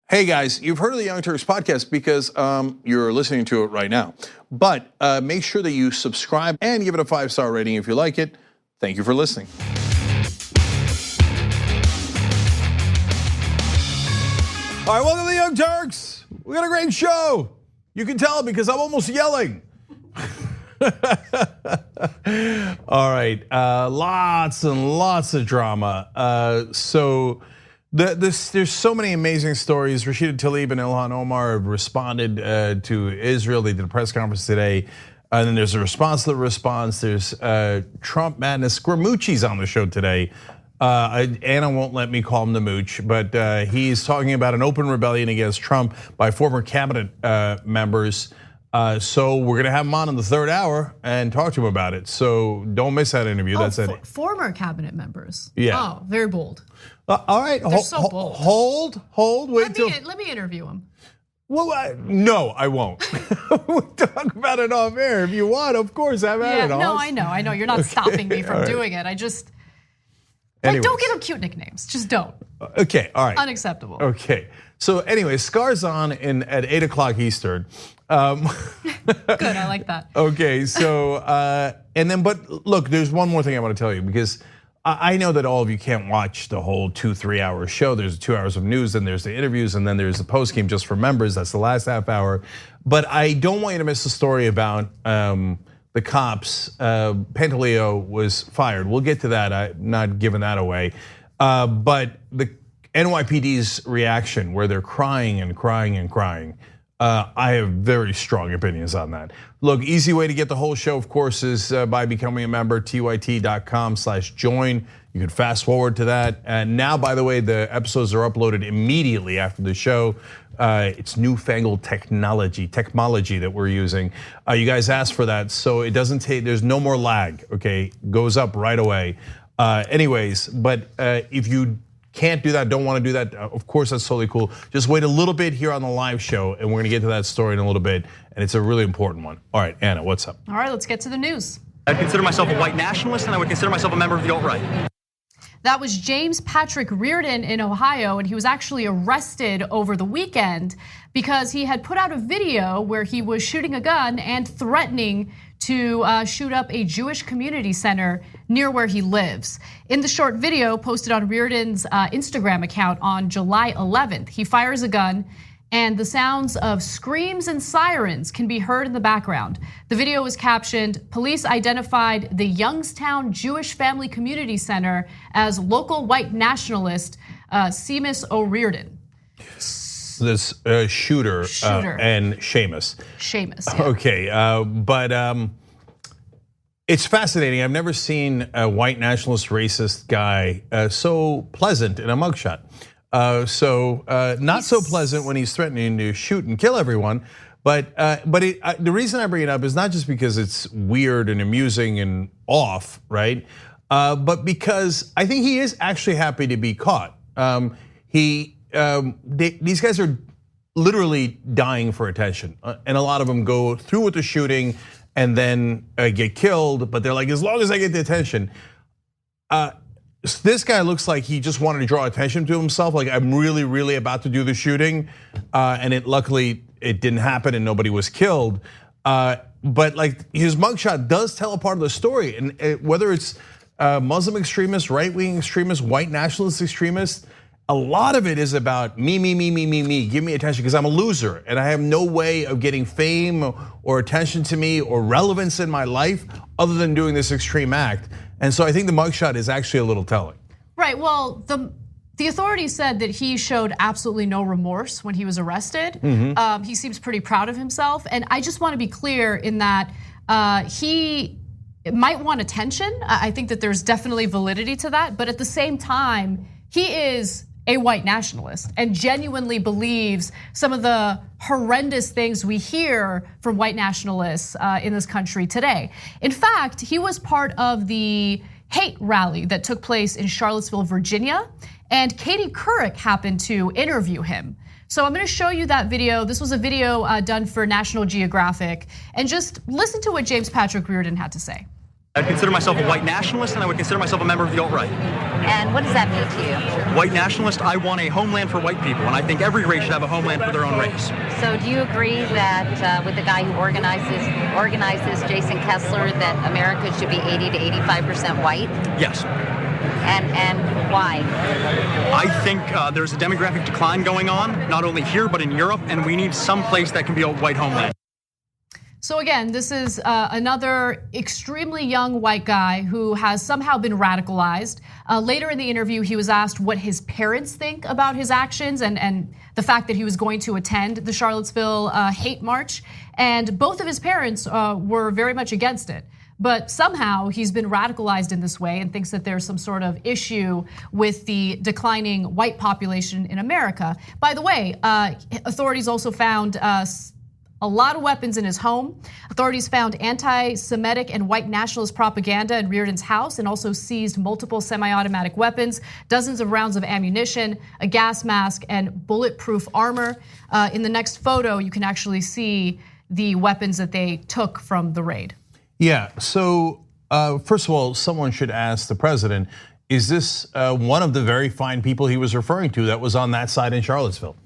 Hey guys, you've heard of the Young Turks podcast because you're listening to it right now. But make sure that you subscribe and give it a 5-star rating if you like it. Thank you for listening. All right, welcome to the Young Turks. We got a great show. You can tell because I'm almost yelling. All right, lots and lots of drama. There's so many amazing stories. Rashida Tlaib and Ilhan Omar have responded to Israel. They did a press conference today. And then there's a response to the response. There's Trump madness. Scaramucci's on the show today. Anna won't let me call him the mooch, but he's talking about an open rebellion against Trump by former cabinet members. So we're gonna have him on in the third hour and talk to him about it. So don't miss that interview. That's it. Former cabinet members. Yeah. Oh, very bold. All right, They're so bold. Hold. Wait let me interview him. Well, no, I won't. We'll talk about it off air if you want. Of course, I've had it. No, I know. You're not stopping me from doing it. I just don't give him cute nicknames. Just don't. Okay, all right. Unacceptable. Okay. So anyway, Scar's on at 8 o'clock Eastern. Good, I like that. Okay, so but look, there's one more thing I want to tell you because I know that all of you can't watch the whole 2-3 hour show. There's 2 hours of news, then there's the interviews, and then there's the post game just for members. That's the last half hour. But I don't want you to miss the story about the cops. Pantaleo was fired. We'll get to that. I'm not giving that away. But the NYPD's reaction, where they're crying and crying and crying. I have very strong opinions on that. Look, easy way to get the whole show, of course, is by becoming a member, tyt.com/join. You can fast forward to that. And now, by the way, the episodes are uploaded immediately after the show. It's newfangled technology that we're using. You guys asked for that, so it doesn't take, there's no more lag, okay? Goes up right away. Anyways, but if you can't do that, don't want to do that, of course, that's totally cool. Just wait a little bit here on the live show, and we're gonna get to that story in a little bit, and it's a really important one. All right, Anna, what's up? All right, let's get to the news. I'd consider myself a white nationalist, and I would consider myself a member of the alt-right. That was James Patrick Reardon in Ohio, and he was actually arrested over the weekend because he had put out a video where he was shooting a gun and threatening to shoot up a Jewish community center near where he lives. In the short video posted on Reardon's Instagram account on July 11th, he fires a gun and the sounds of screams and sirens can be heard in the background. The video was captioned, "Police identified the Youngstown Jewish Family Community Center as local white nationalist Seamus O'Riordan." This shooter and Seamus. Seamus, yeah. Okay, but it's fascinating. I've never seen a white nationalist racist guy so pleasant in a mugshot. Not so pleasant when he's threatening to shoot and kill everyone. But the reason I bring it up is not just because it's weird and amusing and off, right? But because I think he is actually happy to be caught. These guys are literally dying for attention, and a lot of them go through with the shooting and then get killed. But they're like, as long as I get the attention. This guy looks like he just wanted to draw attention to himself. Like, I'm really, really about to do the shooting, and luckily it didn't happen and nobody was killed. But like his mugshot does tell a part of the story, and whether it's Muslim extremists, right-wing extremists, white nationalist extremists. A lot of it is about me, give me attention because I'm a loser and I have no way of getting fame or attention to me or relevance in my life other than doing this extreme act. And so I think the mugshot is actually a little telling. Right, well, the authorities said that he showed absolutely no remorse when he was arrested. He seems pretty proud of himself. And I just want to be clear in that he might want attention. I think that there's definitely validity to that. But at the same time, he is a white nationalist and genuinely believes some of the horrendous things we hear from white nationalists in this country today. In fact, he was part of the hate rally that took place in Charlottesville, Virginia, and Katie Couric happened to interview him. So I'm gonna show you that video. This was a video done for National Geographic, and just listen to what James Patrick Reardon had to say. I'd consider myself a white nationalist, and I would consider myself a member of the alt-right. And what does that mean to you? White nationalist, I want a homeland for white people, and I think every race should have a homeland for their own race. So do you agree that with the guy who organizes Jason Kessler, that America should be 80 to 85% white? Yes. And why? I think there's a demographic decline going on, not only here, but in Europe, and we need some place that can be a white homeland. So again, this is another extremely young white guy who has somehow been radicalized. Later in the interview, he was asked what his parents think about his actions and the fact that he was going to attend the Charlottesville hate march. And both of his parents were very much against it. But somehow he's been radicalized in this way and thinks that there's some sort of issue with the declining white population in America. By the way, authorities also found a lot of weapons in his home. Authorities found anti-Semitic and white nationalist propaganda in Reardon's house and also seized multiple semi-automatic weapons, dozens of rounds of ammunition, a gas mask, and bulletproof armor. In the next photo, you can actually see the weapons that they took from the raid. Yeah, so first of all, someone should ask the president, is this one of the very fine people he was referring to that was on that side in Charlottesville?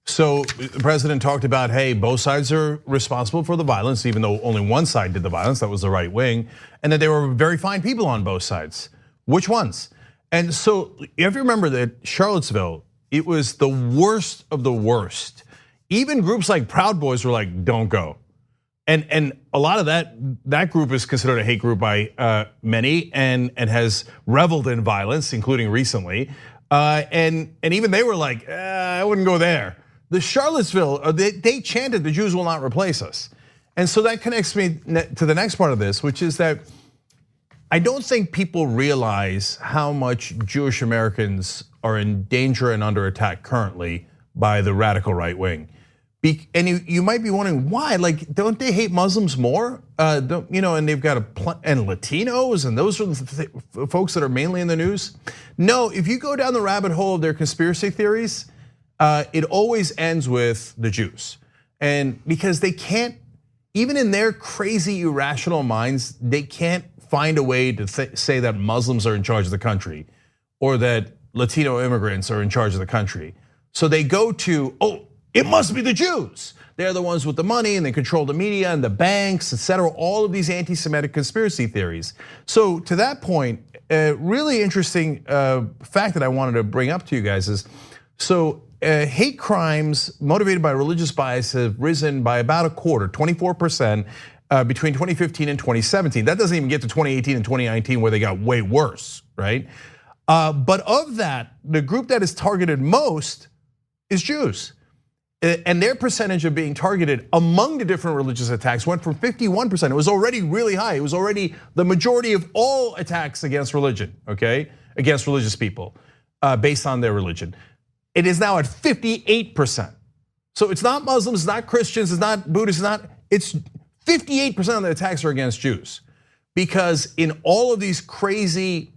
So the president talked about, hey, both sides are responsible for the violence, even though only one side did the violence, that was the right wing, and that there were very fine people on both sides. Which ones? And so you have to remember that Charlottesville, it was the worst of the worst. Even groups like Proud Boys were like, don't go. And a lot of that group is considered a hate group by many and has reveled in violence, including recently. And even they were like, I wouldn't go there. The Charlottesville, they chanted, the Jews will not replace us. And so that connects me to the next part of this, which is that I don't think people realize how much Jewish Americans are in danger and under attack currently by the radical right wing. And you might be wondering why, like, don't they hate Muslims more? And they've got and Latinos, and those are the folks that are mainly in the news. No, if you go down the rabbit hole of their conspiracy theories, it always ends with the Jews. And because they can't, even in their crazy irrational minds, they can't find a way to say that Muslims are in charge of the country or that Latino immigrants are in charge of the country. So they go to, it must be the Jews. They're the ones with the money and they control the media and the banks, etc. All of these anti-Semitic conspiracy theories. So to that point, a really interesting fact that I wanted to bring up to you guys is, so hate crimes motivated by religious bias have risen by about a quarter, 24%, between 2015 and 2017. That doesn't even get to 2018 and 2019 where they got way worse, right? But of that, the group that is targeted most is Jews. And their percentage of being targeted among the different religious attacks went from 51%. It was already really high. It was already the majority of all attacks against religion, okay? Against religious people, based on their religion. It is now at 58%. So it's not Muslims, it's not Christians, it's not Buddhists, it's 58% of the attacks are against Jews. Because in all of these crazy,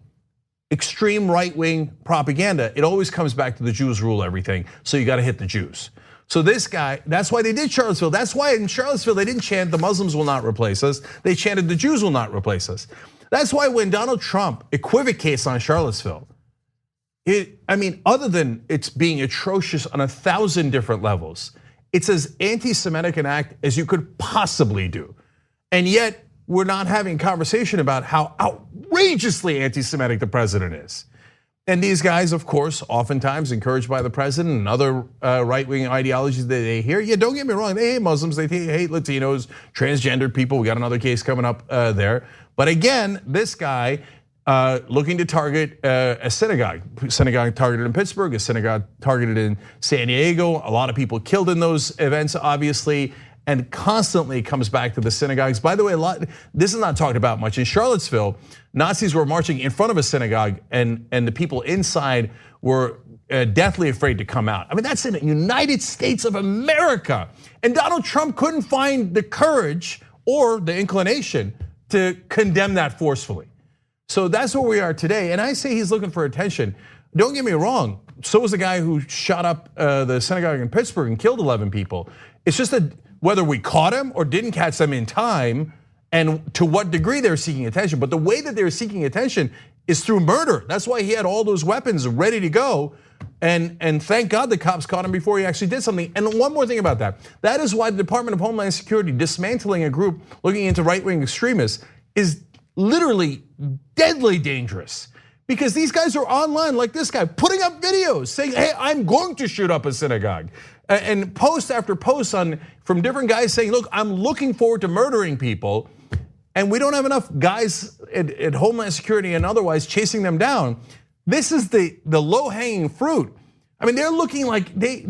extreme right-wing propaganda, it always comes back to the Jews rule everything. So you gotta hit the Jews. So this guy, that's why they did Charlottesville. That's why in Charlottesville, they didn't chant the Muslims will not replace us. They chanted the Jews will not replace us. That's why when Donald Trump equivocates on Charlottesville, other than it's being atrocious on 1,000 different levels, it's as anti-Semitic an act as you could possibly do. And yet we're not having a conversation about how outrageously anti-Semitic the president is. And these guys, of course, oftentimes encouraged by the president and other right-wing ideologies that they hear. Yeah, don't get me wrong, they hate Muslims, they hate Latinos, transgendered people. We got another case coming up there. But again, this guy looking to target a synagogue targeted in Pittsburgh, a synagogue targeted in San Diego. A lot of people killed in those events, obviously, and constantly comes back to the synagogues. By the way, this is not talked about much. In Charlottesville, Nazis were marching in front of a synagogue and the people inside were deathly afraid to come out. I mean, that's in the United States of America. And Donald Trump couldn't find the courage or the inclination to condemn that forcefully. So that's where we are today. And I say he's looking for attention. Don't get me wrong, so was the guy who shot up the synagogue in Pittsburgh and killed 11 people. It's just that whether we caught him or didn't catch them in time, and to what degree they're seeking attention. But the way that they're seeking attention is through murder. That's why he had all those weapons ready to go. And thank God the cops caught him before he actually did something. And one more thing about that. That is why the Department of Homeland Security dismantling a group looking into right-wing extremists is literally deadly dangerous. Because these guys are online like this guy, putting up videos saying, hey, I'm going to shoot up a synagogue. And post after post from different guys saying, look, I'm looking forward to murdering people. And we don't have enough guys at Homeland Security and otherwise chasing them down. This is the low-hanging fruit. I mean, they're looking like they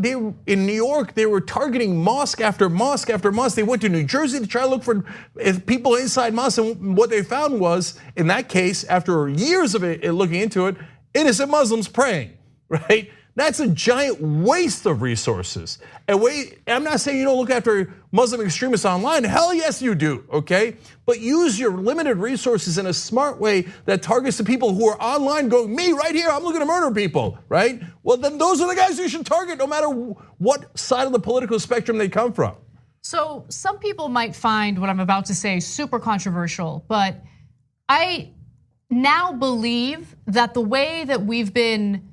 in New York, they were targeting mosque after mosque after mosque. They went to New Jersey to try to look for people inside mosques, and what they found was, in that case, after years of it looking into it, innocent Muslims praying, right? That's a giant waste of resources. I'm not saying you don't look after Muslim extremists online. Hell yes, you do, okay? But use your limited resources in a smart way that targets the people who are online going, me right here, I'm looking to murder people, right? Well, then those are the guys you should target no matter what side of the political spectrum they come from. So some people might find what I'm about to say super controversial, but I now believe that the way that we've been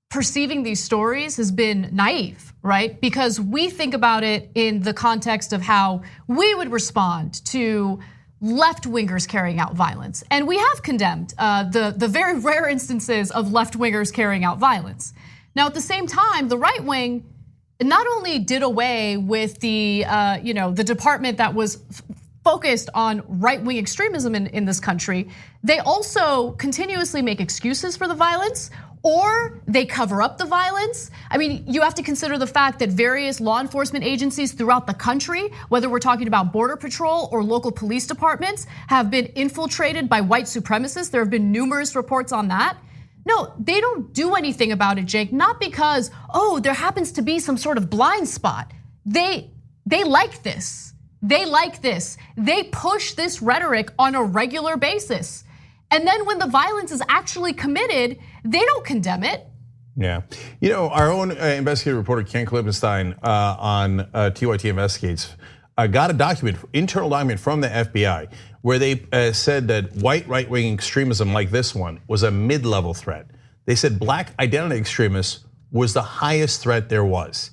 perceiving these stories has been naive, right? Because we think about it in the context of how we would respond to left-wingers carrying out violence. And we have condemned the very rare instances of left-wingers carrying out violence. Now, at the same time, the right wing not only did away with the department that was focused on right-wing extremism in this country, they also continuously make excuses for the violence, or they cover up the violence. I mean, you have to consider the fact that various law enforcement agencies throughout the country, whether we're talking about Border Patrol or local police departments, have been infiltrated by white supremacists. There have been numerous reports on that. No, they don't do anything about it, Jake, not because, there happens to be some sort of blind spot. They like this. They like this. They push this rhetoric on a regular basis. And then when the violence is actually committed, they don't condemn it. Yeah, our own investigative reporter Ken Klippenstein on TYT Investigates got a internal document from the FBI where they said that white right-wing extremism like this one was a mid-level threat. They said black identity extremists was the highest threat there was.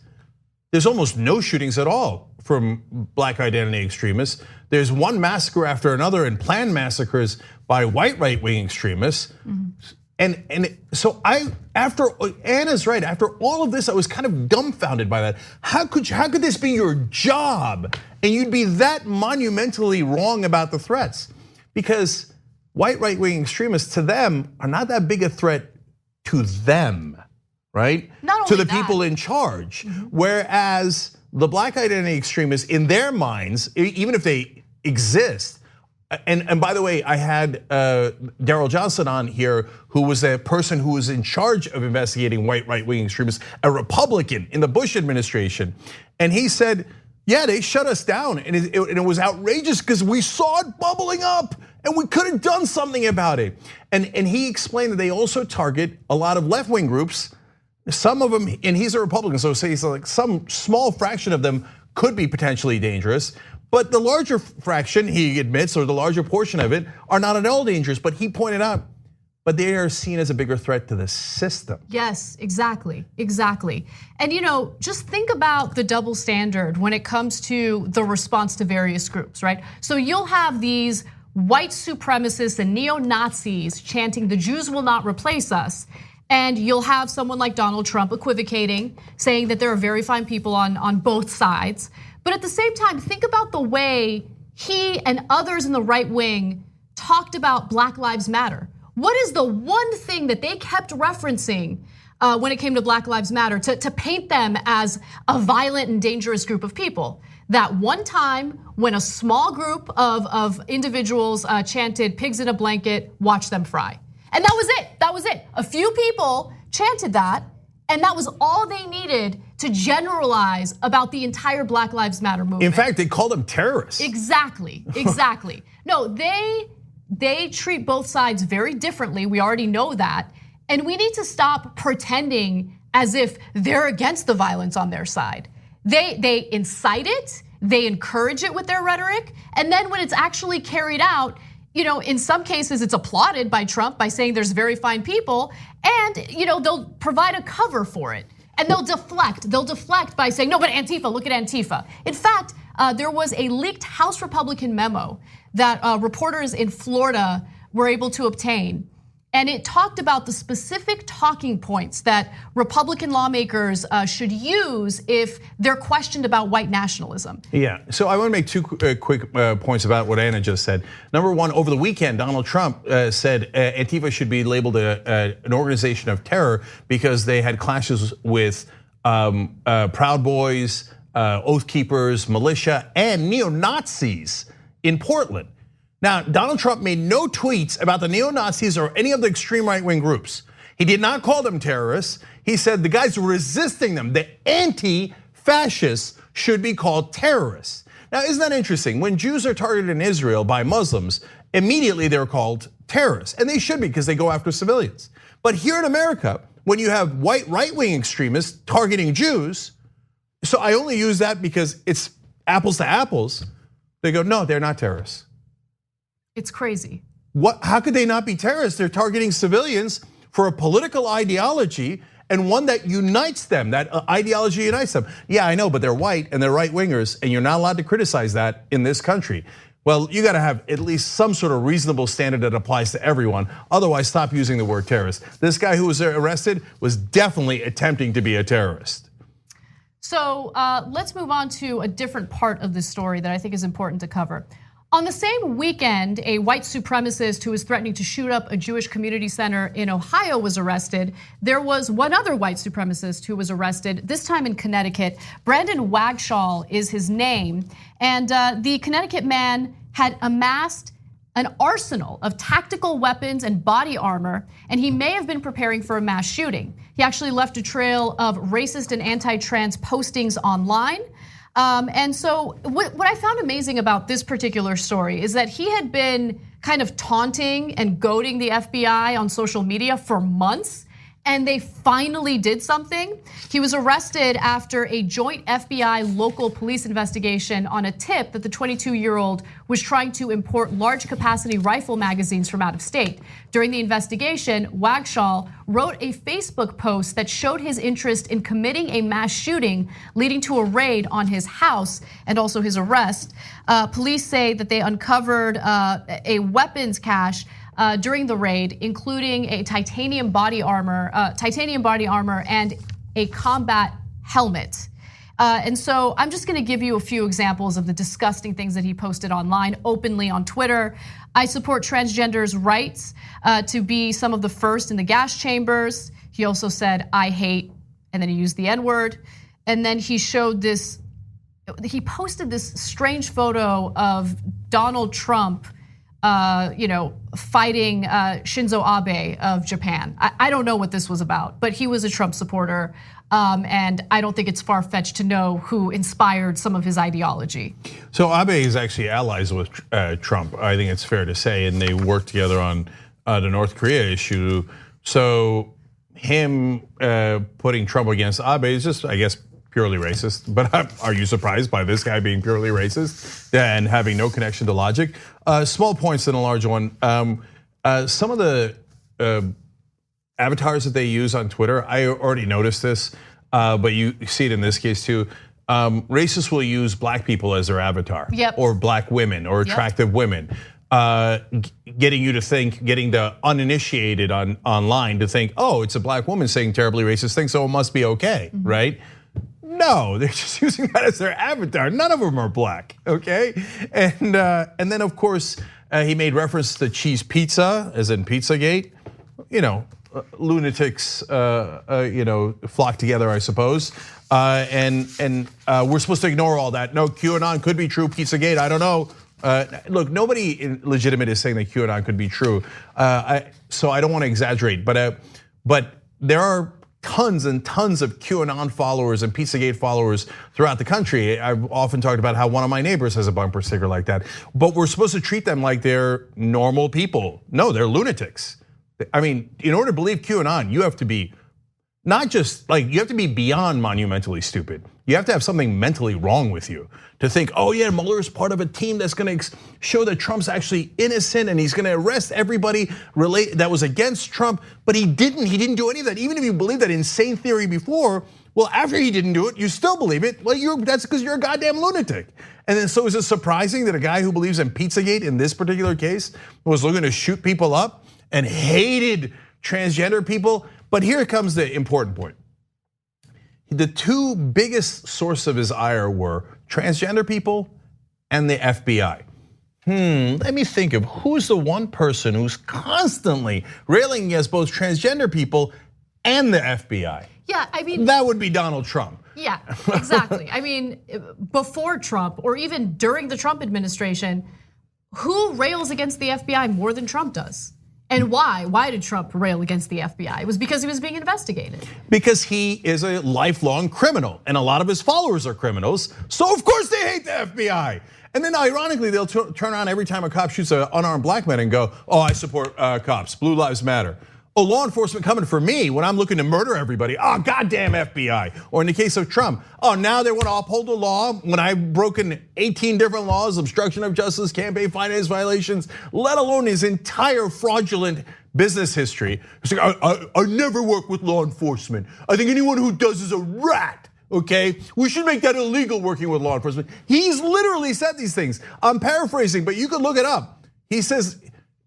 There's almost no shootings at all from black identity extremists. There's one massacre after another and planned massacres by white right-wing extremists. Mm-hmm. And so after Anna's right, after all of this, I was kind of dumbfounded by that. How could this be your job and you'd be that monumentally wrong about the threats? Because white right-wing extremists to them are not that big a threat to them, right? To the people in charge. Mm-hmm. Whereas the black identity extremists in their minds, even if they exist, and by the way, I had Daryl Johnson on here, who was a person who was in charge of investigating white right-wing extremists, a Republican in the Bush administration. And he said, yeah, they shut us down. And it was outrageous because we saw it bubbling up and we could have done something about it. And he explained that they also target a lot of left-wing groups. Some of them, and he's a Republican, so he's like some small fraction of them could be potentially dangerous. But the larger fraction, he admits, or the larger portion of it, are not at all dangerous. But he pointed out, but they are seen as a bigger threat to the system. Yes, exactly. And just think about the double standard when it comes to the response to various groups, right? So you'll have these white supremacists and neo-Nazis chanting, "The Jews will not replace us." And you'll have someone like Donald Trump equivocating, saying that there are very fine people on both sides. But at the same time, think about the way he and others in the right wing talked about Black Lives Matter. What is the one thing that they kept referencing when it came to Black Lives Matter to paint them as a violent and dangerous group of people? That one time when a small group of individuals chanted "pigs in a blanket, watch them fry." And that was it. A few people chanted that, and that was all they needed to generalize about the entire Black Lives Matter movement. In fact, they called them terrorists. Exactly. No, they treat both sides very differently. We already know that. And we need to stop pretending as if they're against the violence on their side. They incite it, they encourage it with their rhetoric, and then when it's actually carried out, in some cases it's applauded by Trump by saying there's very fine people, and they'll provide a cover for it. And they'll deflect. They'll deflect by saying, no, but Antifa, look at Antifa. In fact, there was a leaked House Republican memo that reporters in Florida were able to obtain. And it talked about the specific talking points that Republican lawmakers should use if they're questioned about white nationalism. Yeah, so I want to make two quick points about what Anna just said. Number one, over the weekend, Donald Trump said Antifa should be labeled an organization of terror because they had clashes with Proud Boys, Oath Keepers, militia, and neo-Nazis in Portland. Now, Donald Trump made no tweets about the neo-Nazis or any of the extreme right-wing groups. He did not call them terrorists. He said the guys resisting them, the anti-fascists, should be called terrorists. Now, isn't that interesting? When Jews are targeted in Israel by Muslims, immediately they're called terrorists. And they should be because they go after civilians. But here in America, when you have white right-wing extremists targeting Jews, so I only use that because it's apples to apples, they go, no, they're not terrorists. It's crazy. How could they not be terrorists? They're targeting civilians for a political ideology and one that unites them, that ideology unites them. Yeah, I know, but they're white and they're right-wingers and you're not allowed to criticize that in this country. Well, you gotta have at least some sort of reasonable standard that applies to everyone. Otherwise, stop using the word terrorist. This guy who was arrested was definitely attempting to be a terrorist. So let's move on to a different part of this story that I think is important to cover. On the same weekend, a white supremacist who was threatening to shoot up a Jewish community center in Ohio was arrested. There was one other white supremacist who was arrested, this time in Connecticut. Brandon Wagshall is his name. And the Connecticut man had amassed an arsenal of tactical weapons and body armor, and he may have been preparing for a mass shooting. He actually left a trail of racist and anti-trans postings online. And so what I found amazing about this particular story is that he had been kind of taunting and goading the FBI on social media for months, and they finally did something. He was arrested after a joint FBI local police investigation on a tip that the 22-year-old was trying to import large capacity rifle magazines from out of state. During the investigation, Wagshall wrote a Facebook post that showed his interest in committing a mass shooting, leading to a raid on his house and also his arrest. Police say that they uncovered a weapons cache during the raid, including a titanium body armor and a combat helmet. And so I'm just gonna give you a few examples of the disgusting things that he posted online openly on Twitter. I support transgenders' rights to be some of the first in the gas chambers. He also said, I hate, and then he used the N-word. And then he showed this, he posted this strange photo of Donald Trump fighting Shinzo Abe of Japan. I don't know what this was about, but he was a Trump supporter. And I don't think it's far-fetched to know who inspired some of his ideology. So Abe is actually allies with Trump, I think it's fair to say, and they work together on the North Korea issue. So him putting Trump against Abe is just, I guess, purely racist. But are you surprised by this guy being purely racist and having no connection to logic? Small points in a large one. Some of the avatars that they use on Twitter, I already noticed this, but you see it in this case too. Racists will use black people as their avatar, or black women, or attractive women, getting you to think, getting the uninitiated online to think, oh, it's a black woman saying terribly racist things, so it must be okay, right? No, they're just using that as their avatar. None of them are black, okay? And then of course he made reference to cheese pizza, as in Pizzagate. Lunatics, flock together, I suppose. And we're supposed to ignore all that. No, QAnon could be true. Pizzagate, I don't know. Look, nobody legitimate is saying that QAnon could be true. So I don't want to exaggerate, but there are tons and tons of QAnon followers and Pizzagate followers throughout the country. I've often talked about how one of my neighbors has a bumper sticker like that. But we're supposed to treat them like they're normal people. No, they're lunatics. I mean, in order to believe QAnon, you have to be not just like, you have to be beyond monumentally stupid. You have to have something mentally wrong with you to think, oh yeah, Mueller is part of a team that's gonna show that Trump's actually innocent and he's gonna arrest everybody that was against Trump, but he didn't do any of that. Even if you believe that insane theory before, well, after he didn't do it, you still believe it. Well, that's because you're a goddamn lunatic. And then so is it surprising that a guy who believes in Pizzagate in this particular case was looking to shoot people up and hated transgender people? But here comes the important point. The two biggest sources of his ire were transgender people and the FBI. Let me think of who's the one person who's constantly railing against both transgender people and the FBI. Yeah, I mean, that would be Donald Trump. Yeah, exactly. I mean, before Trump or even during the Trump administration, who rails against the FBI more than Trump does? And why? Why did Trump rail against the FBI? It was because he was being investigated. Because he is a lifelong criminal and a lot of his followers are criminals. So of course they hate the FBI. And then ironically, they'll turn on every time a cop shoots an unarmed black man and go, oh, I support cops, Blue Lives Matter. Oh, law enforcement coming for me when I'm looking to murder everybody. Oh, goddamn FBI. Or in the case of Trump, oh, now they want to uphold the law when I've broken 18 different laws, obstruction of justice, campaign finance violations, let alone his entire fraudulent business history. It's like, I never work with law enforcement. I think anyone who does is a rat. Okay, we should make that illegal working with law enforcement. He's literally said these things. I'm paraphrasing, but you can look it up. He says,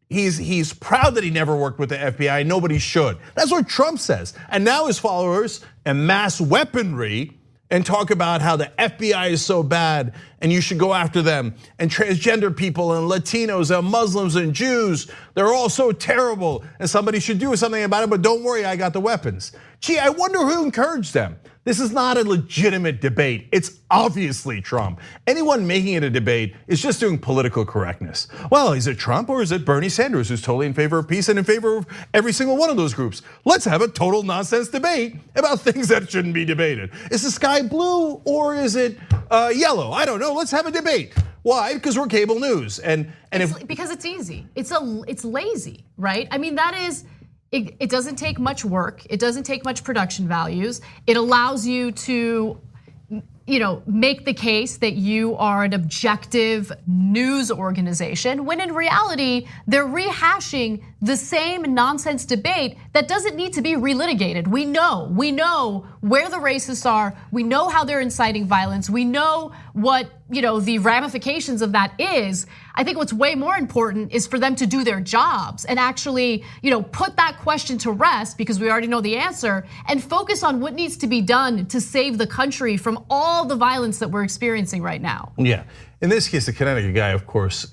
he's proud that he never worked with the FBI. Nobody should. That's what Trump says. And now his followers amass weaponry and talk about how the FBI is so bad and you should go after them. And transgender people and Latinos and Muslims and Jews, they're all so terrible and somebody should do something about it, but don't worry, I got the weapons. Gee, I wonder who encouraged them. This is not a legitimate debate. It's obviously Trump. Anyone making it a debate is just doing political correctness. Well, is it Trump or is it Bernie Sanders who's totally in favor of peace and in favor of every single one of those groups? Let's have a total nonsense debate about things that shouldn't be debated. Is the sky blue or is it yellow? I don't know. Let's have a debate. Why? Because we're cable news, because it's easy. It's lazy, right? I mean, that is. It doesn't take much work. It doesn't take much production values. It allows you to, make the case that you are an objective news organization, when in reality, they're rehashing the same nonsense debate that doesn't need to be relitigated. We know where the racists are. We know how they're inciting violence. We know what, the ramifications of that is. I think what's way more important is for them to do their jobs and actually, put that question to rest because we already know the answer and focus on what needs to be done to save the country from all the violence that we're experiencing right now. Yeah, in this case, the Connecticut guy, of course,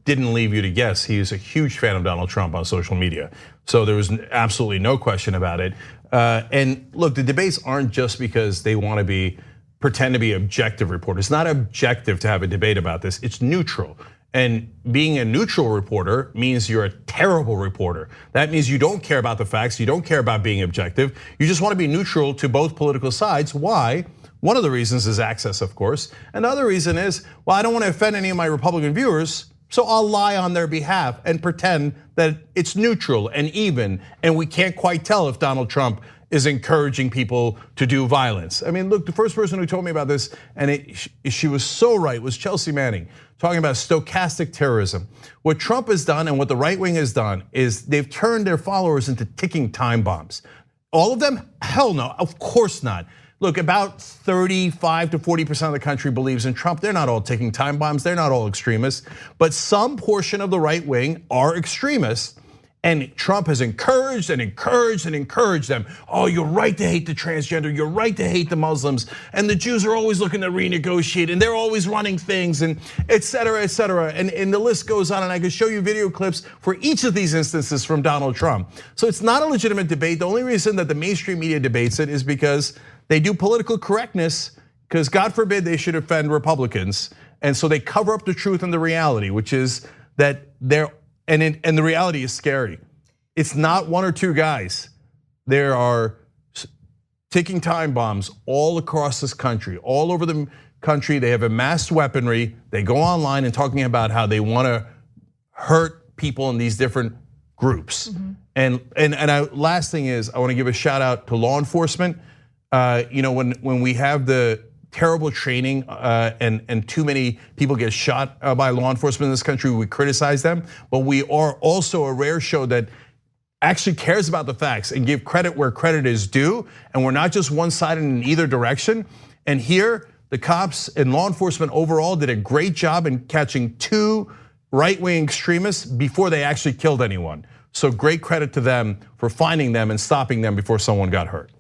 didn't leave you to guess. He is a huge fan of Donald Trump on social media. So there was absolutely no question about it. And look, the debates aren't just because they want to pretend to be objective reporters. It's not objective to have a debate about this, it's neutral. And being a neutral reporter means you're a terrible reporter. That means you don't care about the facts, you don't care about being objective. You just want to be neutral to both political sides. Why? One of the reasons is access, of course. And the other reason is, well, I don't want to offend any of my Republican viewers, so I'll lie on their behalf and pretend that it's neutral and even, and we can't quite tell if Donald Trump is encouraging people to do violence. I mean, look, the first person who told me about this, and she was so right, was Chelsea Manning, talking about stochastic terrorism. What Trump has done and what the right wing has done is they've turned their followers into ticking time bombs. All of them? Hell no, of course not. Look, about 35 to 40% of the country believes in Trump. They're not all ticking time bombs, they're not all extremists, but some portion of the right wing are extremists. And Trump has encouraged and encouraged and encouraged them. Oh, you're right to hate the transgender, you're right to hate the Muslims, and the Jews are always looking to renegotiate, and they're always running things, and et cetera, and the list goes on, and I could show you video clips for each of these instances from Donald Trump. So it's not a legitimate debate. The only reason that the mainstream media debates it is because they do political correctness, because God forbid they should offend Republicans, and so they cover up the truth and the reality, which is that they're. And the reality is scary. It's not one or two guys. There are ticking time bombs all across this country, all over the country. They have amassed weaponry. They go online and talking about how they want to hurt people in these different groups. Mm-hmm. And last thing is, I want to give a shout out to law enforcement. when we have the terrible training and too many people get shot by law enforcement in this country, we criticize them. But we are also a rare show that actually cares about the facts and give credit where credit is due. And we're not just one-sided in either direction. And here, the cops and law enforcement overall did a great job in catching 2 right-wing extremists before they actually killed anyone. So great credit to them for finding them and stopping them before someone got hurt.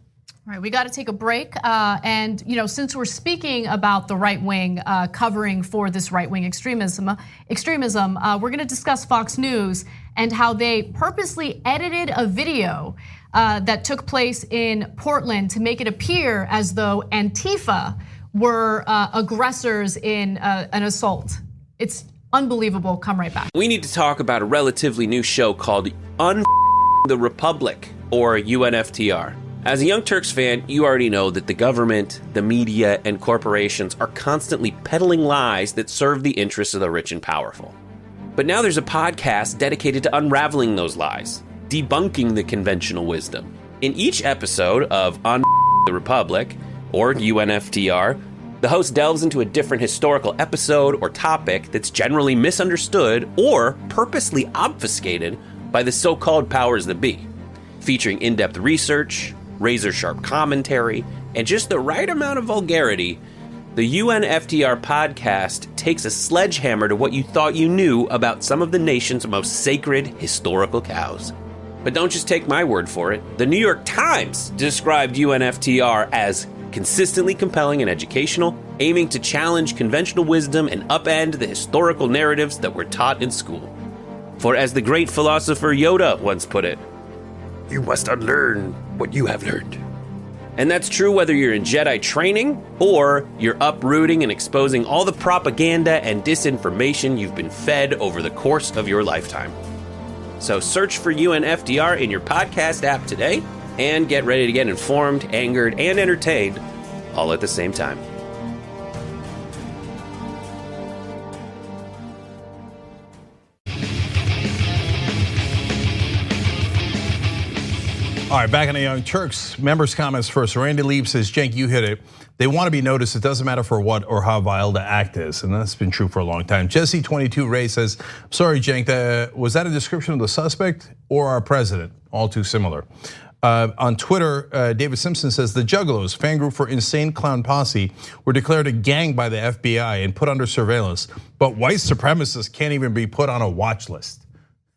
All right, we got to take a break, and since we're speaking about the right wing covering for this right wing extremism, we're going to discuss Fox News and how they purposely edited a video that took place in Portland to make it appear as though Antifa were aggressors in an assault. It's unbelievable. Come right back. We need to talk about a relatively new show called the Republic, or UNFTR. As a Young Turks fan, you already know that the government, the media, and corporations are constantly peddling lies that serve the interests of the rich and powerful. But now there's a podcast dedicated to unraveling those lies, debunking the conventional wisdom. In each episode of On the Republic, or UNFTR, the host delves into a different historical episode or topic that's generally misunderstood or purposely obfuscated by the so-called powers that be, featuring in-depth research, razor-sharp commentary, and just the right amount of vulgarity. The UNFTR podcast takes a sledgehammer to what you thought you knew about some of the nation's most sacred historical cows. But don't just take my word for it. The New York Times described UNFTR as consistently compelling and educational, aiming to challenge conventional wisdom and upend the historical narratives that were taught in school. For as the great philosopher Yoda once put it, you must unlearn what you have learned. And that's true whether you're in Jedi training or you're uprooting and exposing all the propaganda and disinformation you've been fed over the course of your lifetime. So search for UNFTR in your podcast app today and get ready to get informed, angered, and entertained all at the same time. All right, back on the Young Turks. Members' comments first. Randy Lieb says, Cenk, you hit it. They want to be noticed. It doesn't matter for what or how vile the act is. And that's been true for a long time. Jesse22 Ray says, sorry, Cenk, was that a description of the suspect or our president? All too similar. On Twitter, David Simpson says, the Juggalos, fan group for Insane Clown Posse, were declared a gang by the FBI and put under surveillance. But white supremacists can't even be put on a watch list.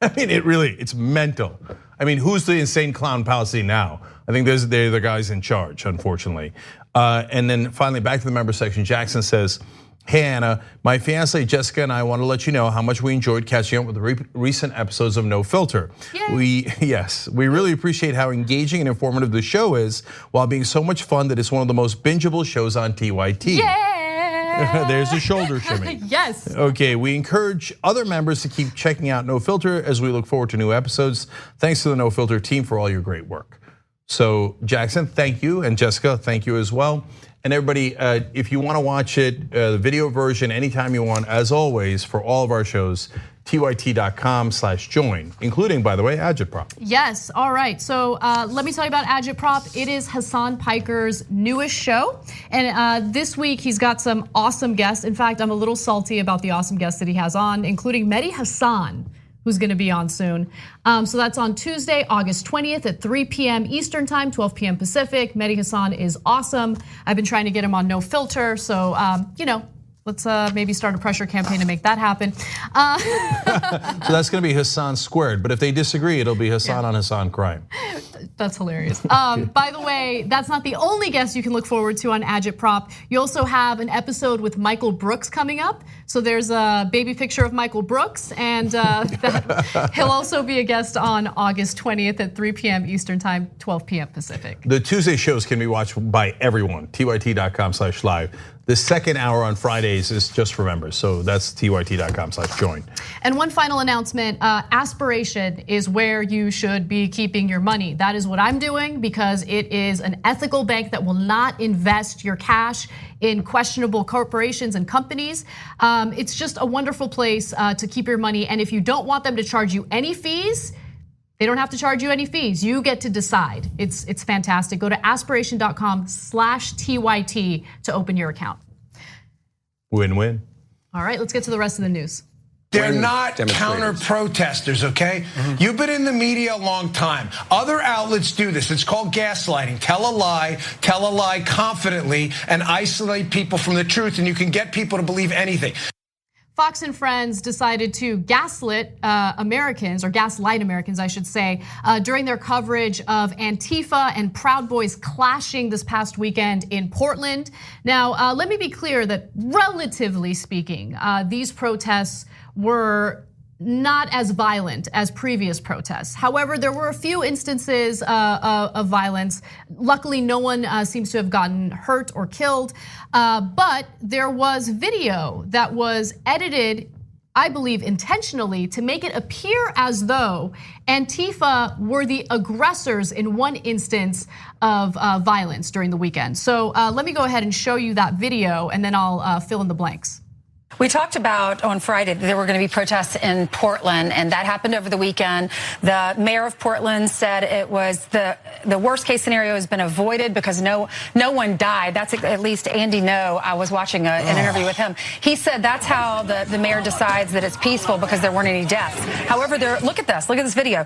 I mean, it's mental. I mean, who's the Insane Clown Posse now? I think they're the guys in charge, unfortunately. And then finally, back to the member section, Jackson says, hey, Anna, my fiance Jessica and I want to let you know how much we enjoyed catching up with the recent episodes of No Filter. We really appreciate how engaging and informative the show is, while being so much fun that it's one of the most bingeable shows on TYT. Yeah. There's a shoulder shimmy. Yes. Okay, we encourage other members to keep checking out No Filter as we look forward to new episodes. Thanks to the No Filter team for all your great work. So Jackson, thank you, and Jessica, thank you as well. And everybody, if you want to watch it, the video version anytime you want, as always, for all of our shows, tyt.com/join, including, by the way, Agitprop. Yes, all right, so let me tell you about Agitprop. It is Hassan Piker's newest show, and this week he's got some awesome guests. In fact, I'm a little salty about the awesome guests that he has on, including Mehdi Hassan, who's gonna be on soon. So that's on Tuesday, August 20th at 3 p.m. Eastern time, 12 p.m. Pacific. Mehdi Hassan is awesome. I've been trying to get him on No Filter, so let's maybe start a pressure campaign to make that happen. So that's gonna be Hassan squared, but if they disagree, it'll be Hassan on Hassan crime. That's hilarious. By the way, that's not the only guest you can look forward to on Agitprop. You also have an episode with Michael Brooks coming up. So there's a baby picture of Michael Brooks, and he'll also be a guest on August 20th at 3 p.m. Eastern time, 12 p.m. Pacific. The Tuesday shows can be watched by everyone, tyt.com/live. The second hour on Fridays is just for members, so that's tyt.com/join. And one final announcement, Aspiration is where you should be keeping your money. That is what I'm doing because it is an ethical bank that will not invest your cash in questionable corporations and companies. It's just a wonderful place to keep your money, and if you don't want them to charge you any fees, They don't have to charge you any fees. You get to decide. It's fantastic. Go to aspiration.com/TYT to open your account. Win-win. All right, let's get to the rest of the news. They're not counter protesters, okay? You've been in the media a long time. Other outlets do this. It's called gaslighting. Tell a lie confidently, and isolate people from the truth, and you can get people to believe anything. Fox and Friends decided to gaslit Americans, or gaslight Americans, I should say, during their coverage of Antifa and Proud Boys clashing this past weekend in Portland. Now, let me be clear that relatively speaking, these protests were not as violent as previous protests. However, there were a few instances of violence. Luckily, no one seems to have gotten hurt or killed, but there was video that was edited, I believe intentionally, to make it appear as though Antifa were the aggressors in one instance of violence during the weekend. So let me go ahead and show you that video, and then I'll fill in the blanks. We talked about on Friday that there were going to be protests in Portland, and that happened over the weekend. The mayor of Portland said it was the worst case scenario has been avoided because no one died. That's at least Andy No. I was watching an interview with him. He said that's how the mayor decides that it's peaceful, because there weren't any deaths. However, look at this video.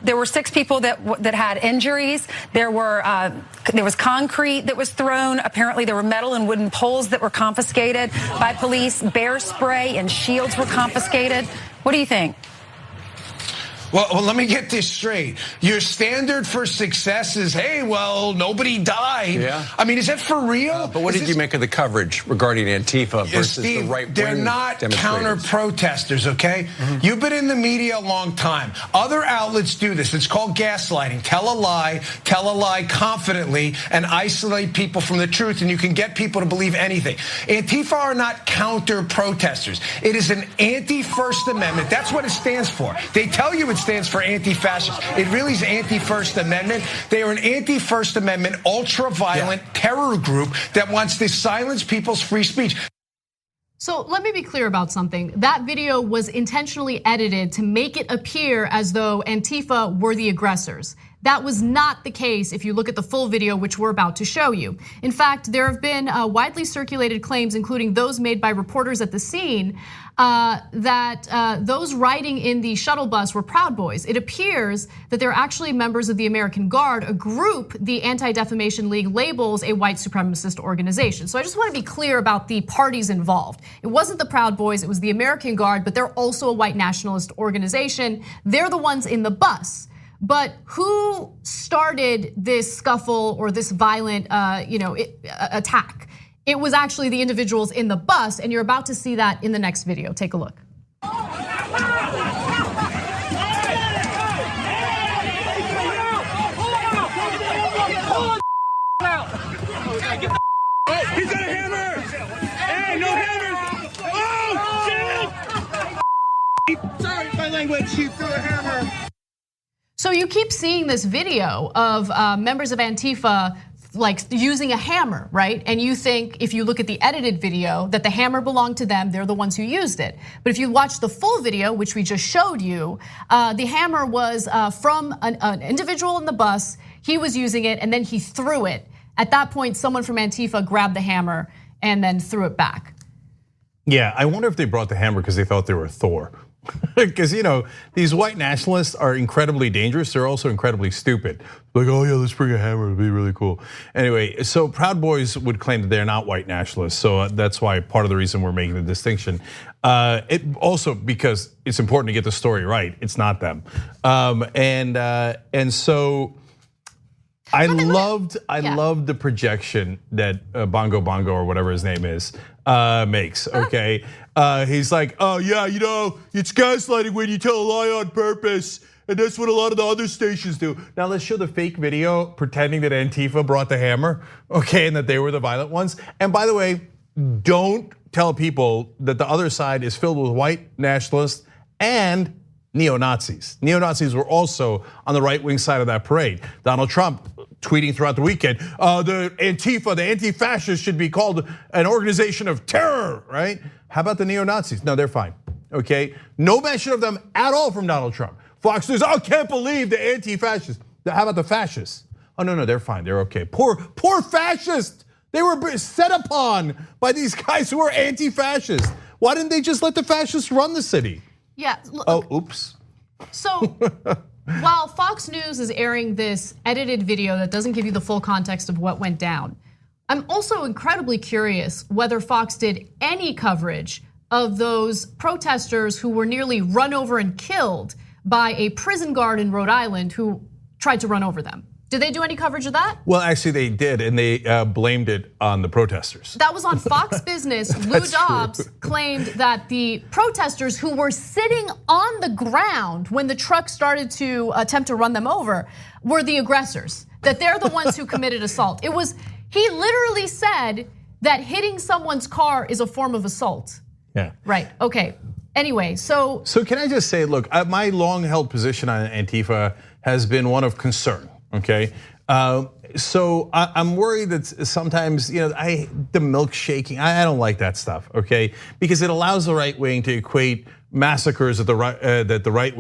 There were 6 people that had injuries. There was concrete that was thrown. Apparently, there were metal and wooden poles that were confiscated by police. Bear spray and shields were confiscated. What do you think? Well, let me get this straight. Your standard for success is, hey, well, nobody died. Yeah. I mean, is that for real? But what did you make of the coverage regarding Antifa versus Steve, the right-wing they're not counter protesters, okay? You've been in the media a long time. Other outlets do this. It's called gaslighting. Tell a lie confidently, and isolate people from the truth, and you can get people to believe anything. Antifa are not counter protesters. It is an anti-First Amendment. That's what it stands for. They tell you it stands for anti-fascist. It really is anti-First Amendment. They are an anti-First Amendment, ultra-violent terror group that wants to silence people's free speech. So let me be clear about something. That video was intentionally edited to make it appear as though Antifa were the aggressors. That was not the case if you look at the full video, which we're about to show you. In fact, there have been widely circulated claims, including those made by reporters at the scene, that those riding in the shuttle bus were Proud Boys. It appears that they're actually members of the American Guard, a group the Anti-Defamation League labels a white supremacist organization. So I just want to be clear about the parties involved. It wasn't the Proud Boys, it was the American Guard, but they're also a white nationalist organization. They're the ones in the bus. But who started this scuffle or this violent attack? It was actually the individuals in the bus, and you're about to see that in the next video. Take a look. He's got a hammer! Hey, no hammers! Oh, shit! Sorry, my language, she threw a hammer. So you keep seeing this video of members of Antifa like using a hammer, right? And you think if you look at the edited video that the hammer belonged to them, they're the ones who used it. But if you watch the full video, which we just showed you, the hammer was from an individual in the bus. He was using it and then he threw it. At that point, someone from Antifa grabbed the hammer and then threw it back. Yeah, I wonder if they brought the hammer because they thought they were Thor. Because these white nationalists are incredibly dangerous. They're also incredibly stupid. Like, oh yeah, let's bring a hammer. It'd be really cool. Anyway, so Proud Boys would claim that they're not white nationalists. So that's why part of the reason we're making the distinction. It also because it's important to get the story right. It's not them. And so I loved the projection that Bongo Bongo or whatever his name is makes. Okay, he's like, oh yeah, it's gaslighting when you tell a lie on purpose, and that's what a lot of the other stations do. Now let's show the fake video pretending that Antifa brought the hammer, okay, and that they were the violent ones. And by the way, don't tell people that the other side is filled with white nationalists and neo-Nazis. Neo-Nazis were also on the right-wing side of that parade. Donald Trump tweeting throughout the weekend, the Antifa, the anti-fascists should be called an organization of terror, right? How about the neo-Nazis? No, they're fine, okay? No mention of them at all from Donald Trump. Fox News, oh, can't believe the anti-fascists. How about the fascists? Oh, no, they're fine, they're okay. Poor fascists. They were set upon by these guys who are anti-fascist. Why didn't they just let the fascists run the city? Yeah. Look, oh, oops. So while Fox News is airing this edited video that doesn't give you the full context of what went down, I'm also incredibly curious whether Fox did any coverage of those protesters who were nearly run over and killed by a prison guard in Rhode Island who tried to run over them. Did they do any coverage of that? Well, actually they did, and they blamed it on the protesters. That was on Fox Business. Lou Dobbs claimed that the protesters who were sitting on the ground when the truck started to attempt to run them over were the aggressors, that they're the ones who committed assault. He literally said that hitting someone's car is a form of assault. Yeah. Right, okay. Anyway, so can I just say, look, my long held position on Antifa has been one of concern. Okay, so I'm worried that sometimes, the milkshaking, I don't like that stuff, okay? Because it allows the right wing to equate massacres that the right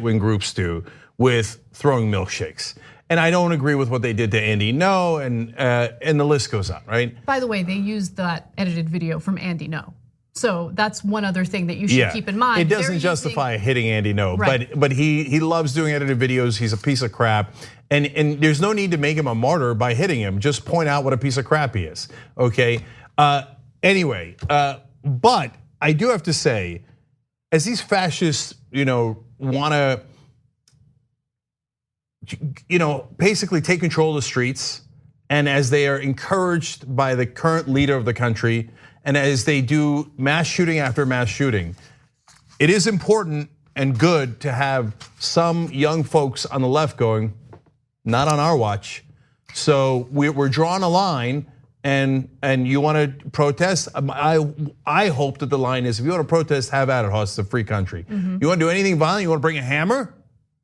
wing groups do, with throwing milkshakes. And I don't agree with what they did to Andy No, and the list goes on, right? By the way, they used that edited video from Andy No. So that's one other thing that you should keep in mind. It doesn't justify hitting Andy No, right. but he loves doing edited videos. He's a piece of crap, and there's no need to make him a martyr by hitting him. Just point out what a piece of crap he is. Okay. Anyway, but I do have to say, as these fascists, want to, basically take control of the streets, and as they are encouraged by the current leader of the country, and as they do mass shooting after mass shooting, it is important and good to have some young folks on the left going, not on our watch. So we're drawing a line, and you want to protest. I hope that the line is, if you want to protest, have at it, it's a free country. You want to do anything violent? You want to bring a hammer?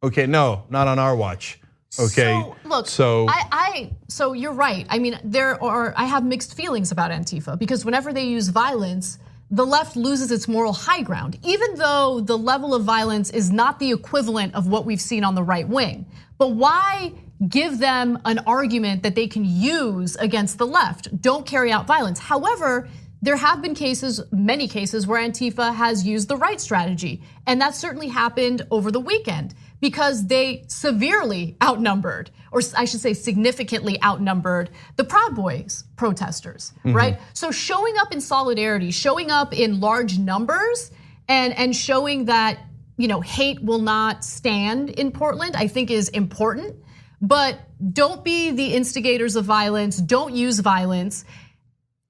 Okay, no, not on our watch. Okay. So look, so you're right. I mean, I have mixed feelings about Antifa, because whenever they use violence, the left loses its moral high ground, even though the level of violence is not the equivalent of what we've seen on the right wing. But why give them an argument that they can use against the left? Don't carry out violence. However, there have been cases, many cases, where Antifa has used the right strategy. And that certainly happened over the weekend, because they severely outnumbered, or I should say significantly outnumbered, the Proud Boys protesters, right? So showing up in solidarity, showing up in large numbers, and showing that hate will not stand in Portland, I think is important. But don't be the instigators of violence, don't use violence.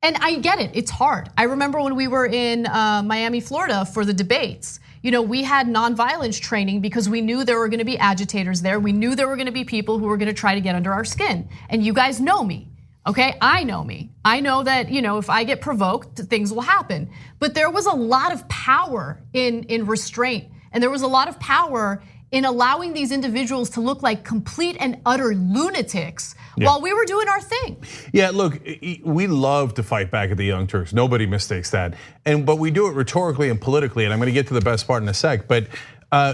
And I get it, it's hard. I remember when we were in Miami, Florida for the debates, we had nonviolence training because we knew there were gonna be agitators there. We knew there were gonna be people who were gonna try to get under our skin. And you guys know me, okay? I know me. I know that, if I get provoked, things will happen. But there was a lot of power in restraint, and there was a lot of power in allowing these individuals to look like complete and utter lunatics while we were doing our thing. Yeah, look, we love to fight back at the Young Turks. Nobody mistakes that. But we do it rhetorically and politically, and I'm gonna get to the best part in a sec. But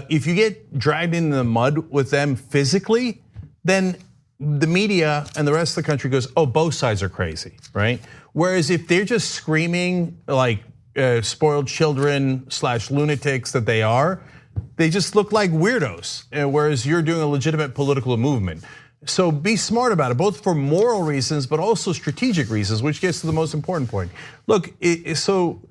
if you get dragged into the mud with them physically, then the media and the rest of the country goes, oh, both sides are crazy, right? Whereas if they're just screaming like spoiled children / lunatics that they are, they just look like weirdos, whereas you're doing a legitimate political movement. So be smart about it, both for moral reasons, but also strategic reasons, which gets to the most important point. Look, so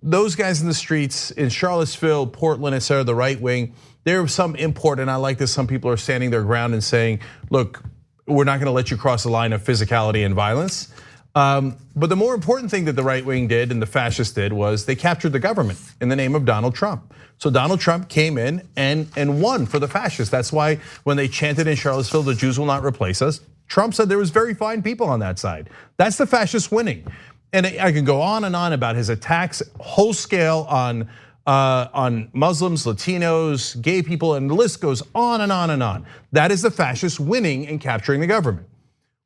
those guys in the streets in Charlottesville, Portland, etc., the right wing, there's some import, and I like this, some people are standing their ground and saying, look, we're not gonna let you cross the line of physicality and violence. But the more important thing that the right wing did and the fascists did was they captured the government in the name of Donald Trump. So Donald Trump came in and won for the fascists. That's why when they chanted in Charlottesville, the Jews will not replace us, Trump said there was very fine people on that side. That's the fascists winning. And I can go on and on about his attacks, whole scale on Muslims, Latinos, gay people, and the list goes on and on and on. That is the fascists winning and capturing the government.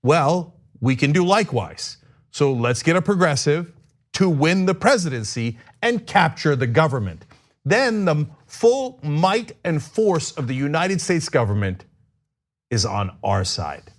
Well, we can do likewise. So let's get a progressive to win the presidency and capture the government. Then the full might and force of the United States government is on our side.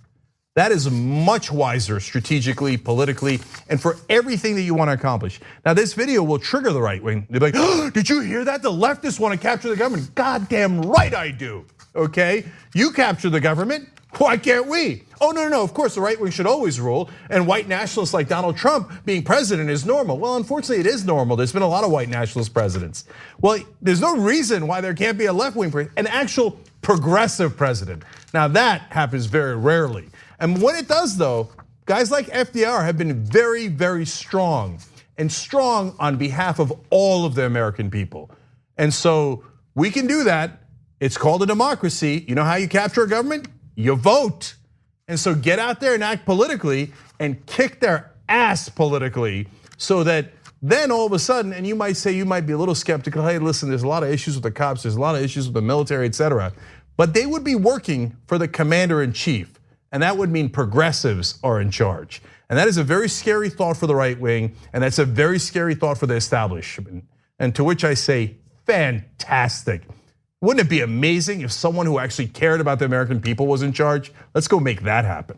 That is much wiser strategically, politically, and for everything that you want to accomplish. Now, this video will trigger the right wing. They'll be like, oh, did you hear that? The leftists want to capture the government. Goddamn right I do, okay? You capture the government, why can't we? Oh, no, of course the right wing should always rule, and white nationalists like Donald Trump being president is normal. Well, unfortunately it is normal. There's been a lot of white nationalist presidents. Well, there's no reason why there can't be a left wing president, an actual progressive president. Now that happens very rarely. And when it does though, guys like FDR have been very, very strong, and strong on behalf of all of the American people. And so we can do that. It's called a democracy. You know how you capture a government? You vote. And so get out there and act politically and kick their ass politically, so that then all of a sudden, and you might say, you might be a little skeptical, hey, listen, there's a lot of issues with the cops, there's a lot of issues with the military, etc. But they would be working for the commander in chief. And that would mean progressives are in charge. And that is a very scary thought for the right wing, and that's a very scary thought for the establishment. And to which I say, fantastic. Wouldn't it be amazing if someone who actually cared about the American people was in charge? Let's go make that happen.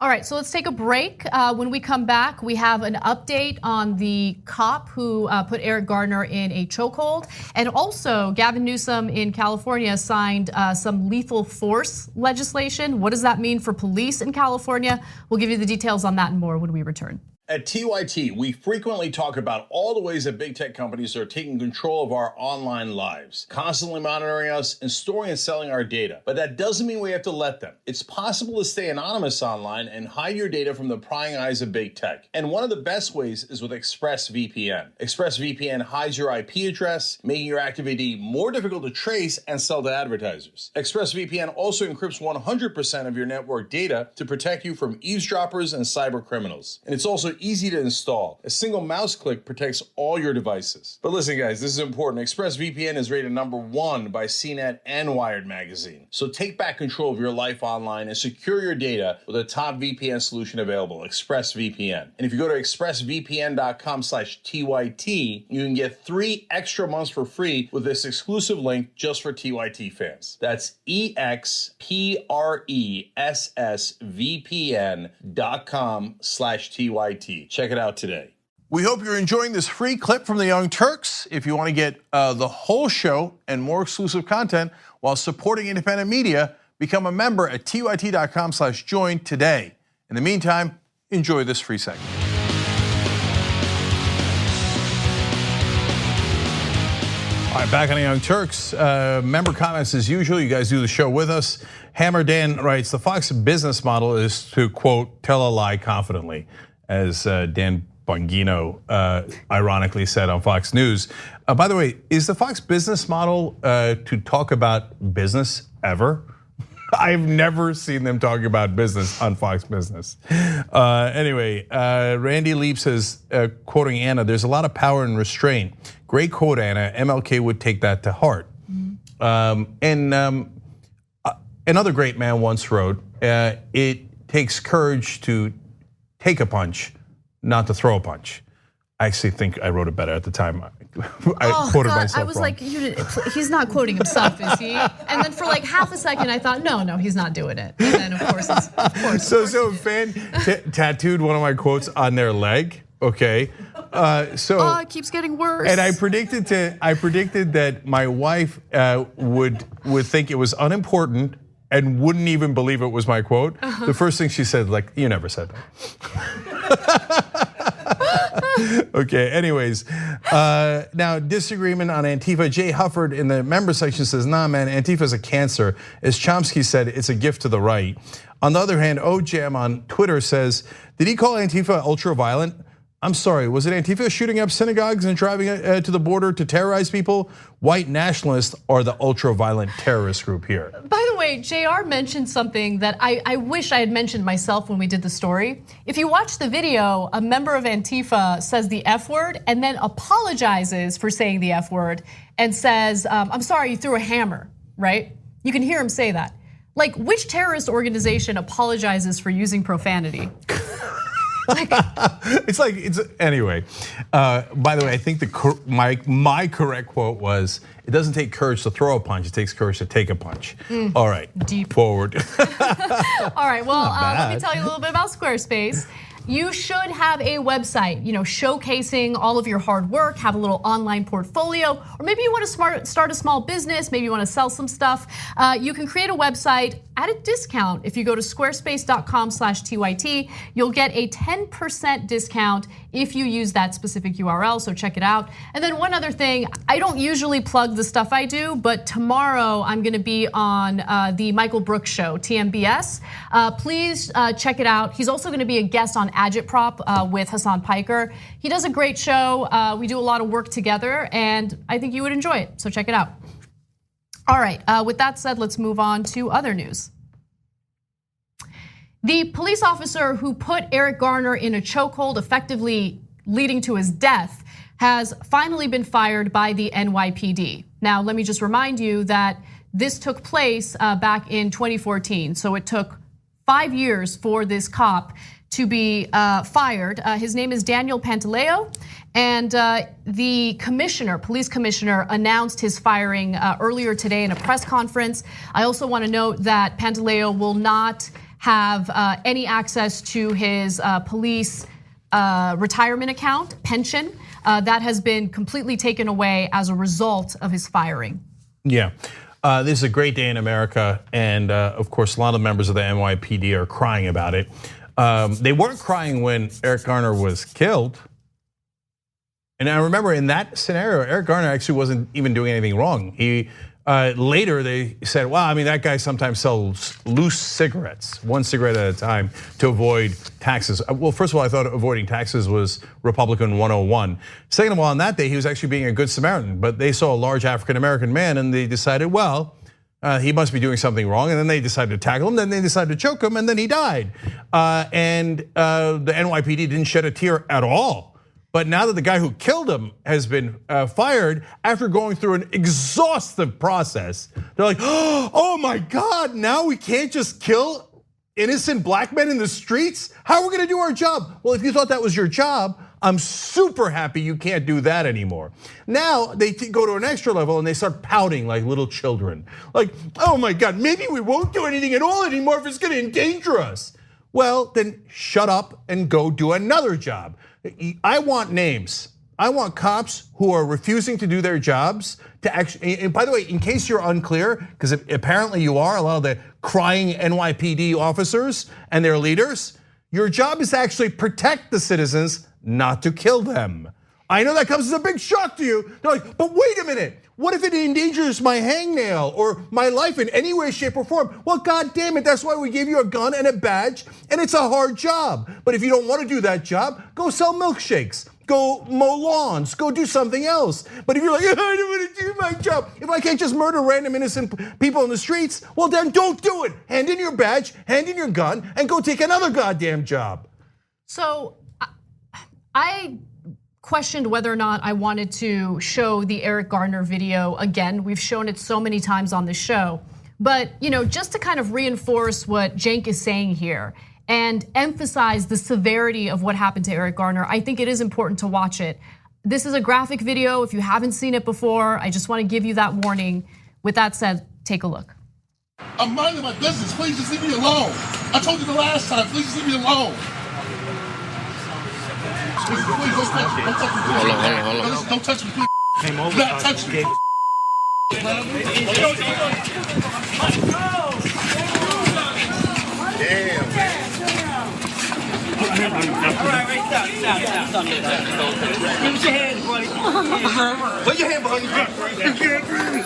All right, so let's take a break. When we come back, we have an update on the cop who put Eric Gardner in a chokehold. And also, Gavin Newsom in California signed some lethal force legislation. What does that mean for police in California? We'll give you the details on that and more when we return. At TYT, we frequently talk about all the ways that big tech companies are taking control of our online lives, constantly monitoring us and storing and selling our data. But that doesn't mean we have to let them. It's possible to stay anonymous online and hide your data from the prying eyes of big tech. And one of the best ways is with ExpressVPN. ExpressVPN hides your IP address, making your activity more difficult to trace and sell to advertisers. ExpressVPN also encrypts 100% of your network data to protect you from eavesdroppers and cyber criminals. And it's also easy to install. A single mouse click protects all your devices. But listen guys, this is important. ExpressVPN is rated #1 by CNET and Wired magazine. So take back control of your life online and secure your data with a top VPN solution available, ExpressVPN. And if you go to expressvpn.com/TYT, you can get 3 extra months for free with this exclusive link just for TYT fans. That's expressvpn.com/TYT. Check it out today. We hope you're enjoying this free clip from the Young Turks. If you want to get the whole show and more exclusive content while supporting independent media, become a member at tyt.com/join today. In the meantime, enjoy this free segment. All right, back on the Young Turks. Member comments as usual. You guys do the show with us. Hammer Dan writes, the Fox business model is to, quote, tell a lie confidently, as Dan Bongino ironically said on Fox News. By the way, is the Fox business model to talk about business ever? I've never seen them talking about business on Fox Business. Anyway, Randy Leap says, quoting Anna, there's a lot of power and restraint. Great quote, Anna. MLK would take that to heart. Another great man once wrote, it takes courage to take a punch, not to throw a punch. I actually think I wrote it better at the time. I quoted myself I was wrong. like, he's not quoting himself, is he? And then for like half a second, I thought, no, he's not doing it. And then of course, So a fan tattooed one of my quotes on their leg. Okay, it keeps getting worse. And I predicted that my wife would think it was unimportant and wouldn't even believe it was my quote. The first thing she said, like, you never said that. Okay, anyways, now disagreement on Antifa. Jay Hufford in the member section says, nah man, Antifa's a cancer. As Chomsky said, it's a gift to the right. On the other hand, OJam on Twitter says, did he call Antifa ultra violent? I'm sorry, was it Antifa shooting up synagogues and driving to the border to terrorize people? White nationalists are the ultra-violent terrorist group here. By the way, JR mentioned something that I wish I had mentioned myself when we did the story. If you watch the video, a member of Antifa says the F word and then apologizes for saying the F word and says, I'm sorry, you threw a hammer, right? You can hear him say that. Like, which terrorist organization apologizes for using profanity? Anyway. By the way, I think my correct quote was, "It doesn't take courage to throw a punch; it takes courage to take a punch." All right, deep forward. All right, well, let me tell you a little bit about Squarespace. You should have a website, showcasing all of your hard work, have a little online portfolio, or maybe you want to start a small business, maybe you want to sell some stuff. You can create a website at a discount. If you go to squarespace.com/TYT, you'll get a 10% discount if you use that specific URL, so check it out. And then one other thing, I don't usually plug the stuff I do, but tomorrow I'm gonna be on the Michael Brooks show, TMBS. Please check it out. He's also gonna be a guest on Agitprop with Hassan Piker. He does a great show. We do a lot of work together, and I think you would enjoy it, so check it out. All right, with that said, let's move on to other news. The police officer who put Eric Garner in a chokehold, effectively leading to his death, has finally been fired by the NYPD. Now, let me just remind you that this took place back in 2014, so it took 5 years for this cop to be fired. His name is Daniel Pantaleo, and the police commissioner, announced his firing earlier today in a press conference. I also want to note that Pantaleo will not have any access to his police retirement account, pension. That has been completely taken away as a result of his firing. Yeah. This is a great day in America, and of course, a lot of members of the NYPD are crying about it. They weren't crying when Eric Garner was killed. And I remember in that scenario, Eric Garner actually wasn't even doing anything wrong. Later they said, well, I mean, that guy sometimes sells loose cigarettes, one cigarette at a time, to avoid taxes. Well, first of all, I thought avoiding taxes was Republican 101. Second of all, on that day, he was actually being a good Samaritan, but they saw a large African-American man and they decided, well, he must be doing something wrong, and then they decided to tackle him, then they decided to choke him, and then he died. And the NYPD didn't shed a tear at all. But now that the guy who killed him has been fired after going through an exhaustive process, they're like, oh my God, now we can't just kill innocent black men in the streets? How are we gonna do our job? Well, if you thought that was your job, I'm super happy you can't do that anymore. Now they go to an extra level and they start pouting like little children. Like, oh my God, maybe we won't do anything at all anymore if it's gonna endanger us. Well, then shut up and go do another job. I want names. I want cops who are refusing to do their jobs to actually, and by the way, in case you're unclear, because apparently you are, a lot of the crying NYPD officers and their leaders, your job is to actually protect the citizens, not to kill them. I know that comes as a big shock to you. They're like, but wait a minute. What if it endangers my hangnail or my life in any way, shape, or form? Well, God damn it, that's why we gave you a gun and a badge, and it's a hard job. But if you don't want to do that job, go sell milkshakes, go mow lawns, go do something else. But if you're like, I don't want to do my job, if I can't just murder random innocent people in the streets, well then don't do it. Hand in your badge, hand in your gun, and go take another goddamn job. So I questioned whether or not I wanted to show the Eric Garner video again. We've shown it so many times on the show. But just to kind of reinforce what Cenk is saying here and emphasize the severity of what happened to Eric Garner, I think it is important to watch it. This is a graphic video. If you haven't seen it before, I just want to give you that warning. With that said, take a look. I'm minding my business. Please just leave me alone. I told you the last time. Please just leave me alone. Please, don't touch me. Don't touch me. Hold on. Don't touch me, please. Came over. Not touch me. Damn. All right, stop. Give us your hand, buddy. Put your hand behind you. I can't breathe.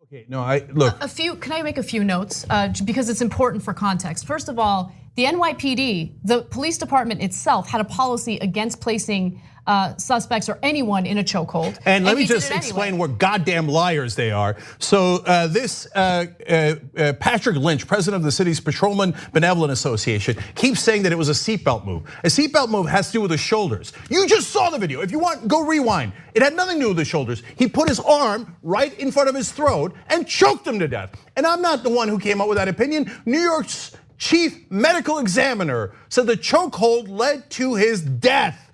Okay, no, look. Can I make a few notes? Because it's important for context. First of all, the NYPD, the police department itself, had a policy against placing suspects or anyone in a chokehold. And let me just explain what goddamn liars they are. So this Patrick Lynch, president of the city's Patrolman Benevolent Association, keeps saying that it was a seatbelt move. A seatbelt move has to do with the shoulders. You just saw the video. If you want, go rewind. It had nothing to do with the shoulders. He put his arm right in front of his throat and choked him to death. And I'm not the one who came up with that opinion. New York's chief medical examiner said the chokehold led to his death.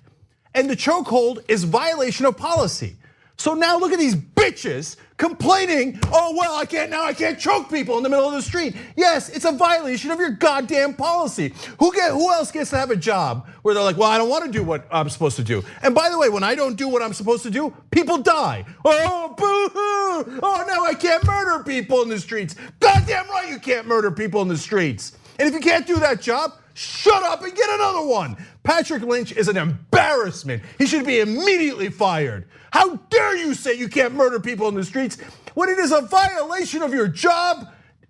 And the chokehold is violation of policy. So now look at these bitches complaining, oh, well, I can't choke people in the middle of the street. Yes, it's a violation of your goddamn policy. Who else gets to have a job where they're like, well, I don't want to do what I'm supposed to do. And by the way, when I don't do what I'm supposed to do, people die. Oh, boo-hoo. Oh, now I can't murder people in the streets. Goddamn right you can't murder people in the streets. And if you can't do that job, shut up and get another one. Patrick Lynch is an embarrassment. He should be immediately fired. How dare you say you can't murder people in the streets when it is a violation of your job?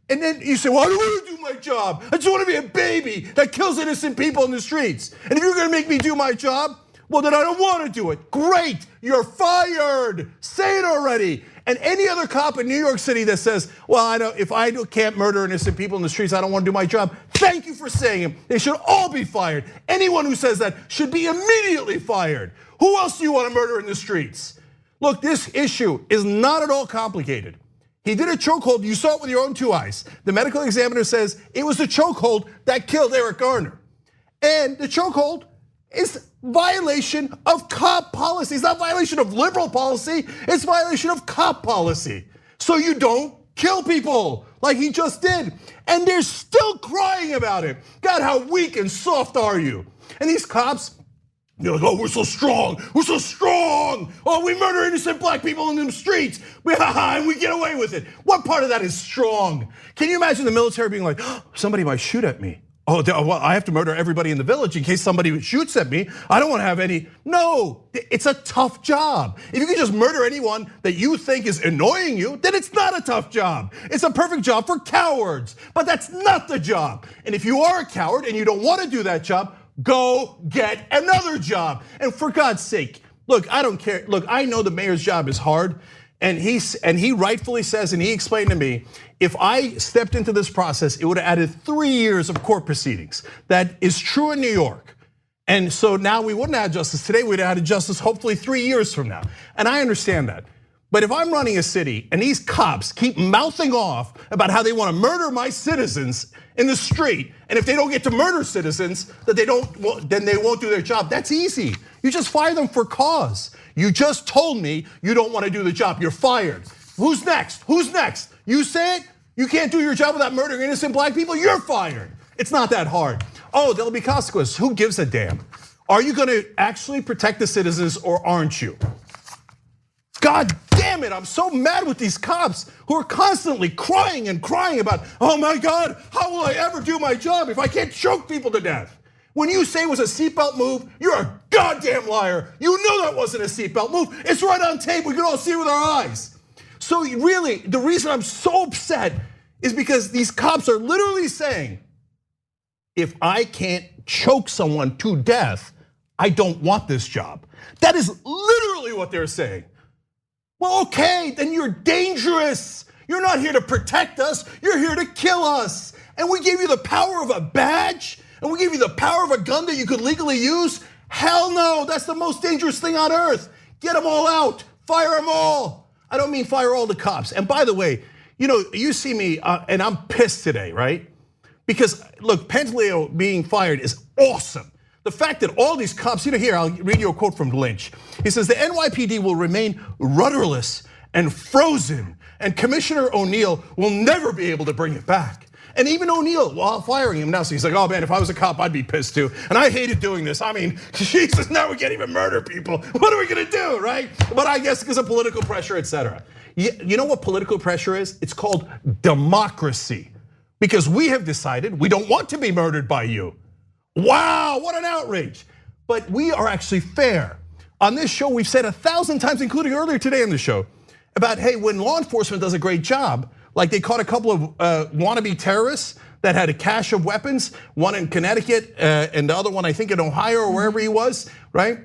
And then you say, well, I don't want to do my job. I just want to be a baby that kills innocent people in the streets. And if you're gonna make me do my job, well, then I don't want to do it. Great, you're fired. Say it already. And any other cop in New York City that says, well, if I can't murder innocent people in the streets, I don't want to do my job. Thank you for saying it. They should all be fired. Anyone who says that should be immediately fired. Who else do you want to murder in the streets? Look, this issue is not at all complicated. He did a chokehold, you saw it with your own two eyes. The medical examiner says it was the chokehold that killed Eric Garner. And the chokehold is violation of cop policy. It's not violation of liberal policy, it's violation of cop policy. So you don't kill people like he just did. And they're still crying about it. God, how weak and soft are you? And these cops, they're like, oh, we're so strong, we're so strong. Oh, we murder innocent black people in the streets, and we get away with it. What part of that is strong? Can you imagine the military being like, oh, somebody might shoot at me. Oh, well, I have to murder everybody in the village in case somebody shoots at me. I don't want to have any. No, it's a tough job. If you can just murder anyone that you think is annoying you, then it's not a tough job. It's a perfect job for cowards, but that's not the job. And if you are a coward and you don't want to do that job, go get another job. And for God's sake, look, I don't care. Look, I know the mayor's job is hard. And he rightfully says, and he explained to me, if I stepped into this process, it would have added 3 years of court proceedings. That is true in New York. And so now we wouldn't have justice today, we'd have had justice hopefully 3 years from now. And I understand that. But if I'm running a city and these cops keep mouthing off about how they want to murder my citizens in the street, and if they don't get to murder citizens, then they won't do their job, that's easy. You just fire them for cause. You just told me you don't want to do the job, you're fired. Who's next? Who's next? You say it, you can't do your job without murdering innocent black people, you're fired. It's not that hard. Oh, there'll be consequences, who gives a damn? Are you gonna actually protect the citizens or aren't you? God damn it, I'm so mad with these cops who are constantly crying and crying about, oh my God, how will I ever do my job if I can't choke people to death? When you say it was a seatbelt move, you're a goddamn liar. You know that wasn't a seatbelt move. It's right on tape, we can all see it with our eyes. So really, the reason I'm so upset is because these cops are literally saying, if I can't choke someone to death, I don't want this job. That is literally what they're saying. Well, okay, then you're dangerous. You're not here to protect us, you're here to kill us. And we gave you the power of a badge, and we gave you the power of a gun that you could legally use? Hell no, that's the most dangerous thing on earth. Get them all out, fire them all. I don't mean fire all the cops. And by the way, you see me, and I'm pissed today, right? Because look, Pantaleo being fired is awesome. The fact that all these cops, here, I'll read you a quote from Lynch. He says, the NYPD will remain rudderless and frozen, and Commissioner O'Neill will never be able to bring it back. And even O'Neill, while firing him now, so he's like, oh man, if I was a cop, I'd be pissed too. And I hated doing this. I mean, Jesus, now we can't even murder people. What are we gonna do, right? But I guess because of political pressure, etc. You know what political pressure is? It's called democracy. Because we have decided we don't want to be murdered by you. Wow, what an outrage. But we are actually fair. On this show, we've said 1,000 times, including earlier today on the show, about, hey, when law enforcement does a great job, like they caught a couple of wannabe terrorists that had a cache of weapons, one in Connecticut and the other one I think in Ohio or wherever he was, right?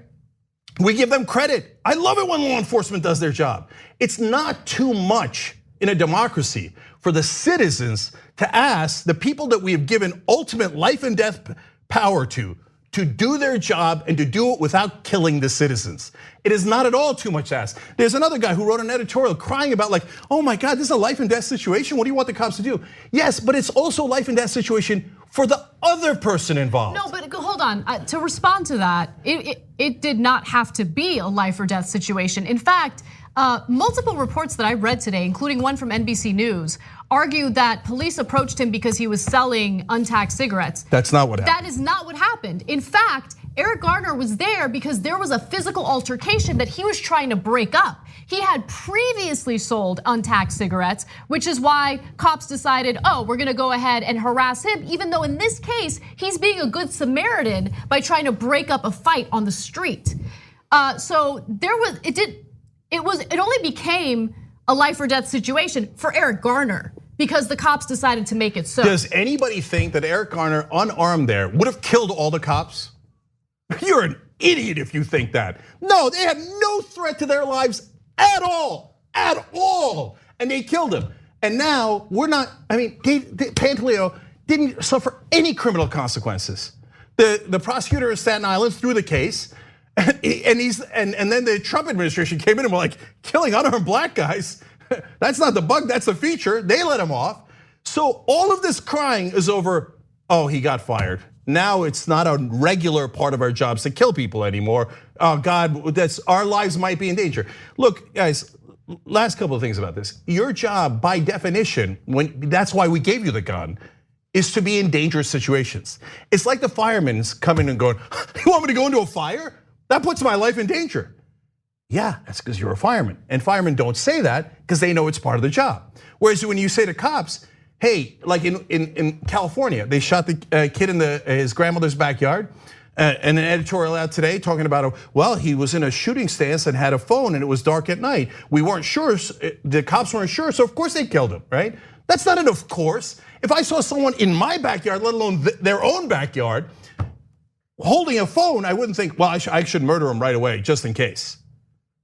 We give them credit. I love it when law enforcement does their job. It's not too much in a democracy for the citizens to ask the people that we have given ultimate life and death power to do their job and to do it without killing the citizens. It is not at all too much to ask. There's another guy who wrote an editorial crying about like, oh my God, this is a life and death situation. What do you want the cops to do? Yes, but it's also a life and death situation for the other person involved. No, but hold on. To respond to that, it did not have to be a life or death situation. In fact, multiple reports that I read today, including one from NBC News, argued that police approached him because he was selling untaxed cigarettes. That's not what happened. That is not what happened. In fact, Eric Garner was there because there was a physical altercation that he was trying to break up. He had previously sold untaxed cigarettes, which is why cops decided, oh, we're gonna go ahead and harass him, even though in this case, he's being a good Samaritan by trying to break up a fight on the street. So there was, it only became a life or death situation for Eric Garner because the cops decided to make it so. Does anybody think that Eric Garner, unarmed there, would have killed all the cops? You're an idiot if you think that. No, they had no threat to their lives at all, and they killed him. And now we're not, I mean, Pantaleo didn't suffer any criminal consequences. The prosecutor of Staten Island threw the case, and then the Trump administration came in and were like, killing unarmed black guys, that's not the bug, that's the feature. They let him off. So all of this crying is over, oh, he got fired. Now it's not a regular part of our jobs to kill people anymore. Oh God, our lives might be in danger. Look, guys, last couple of things about this. Your job, by definition, that's why we gave you the gun, is to be in dangerous situations. It's like the firemen's coming and going, you want me to go into a fire? That puts my life in danger. Yeah, that's because you're a fireman. And firemen don't say that because they know it's part of the job. Whereas when you say to cops, hey, like in California, they shot the kid in his grandmother's backyard. And an editorial out today talking about, well, he was in a shooting stance and had a phone and it was dark at night. We weren't sure, the cops weren't sure, so of course they killed him, right? That's not an of course. If I saw someone in my backyard, let alone their own backyard, holding a phone, I wouldn't think, well, I should murder him right away, just in case,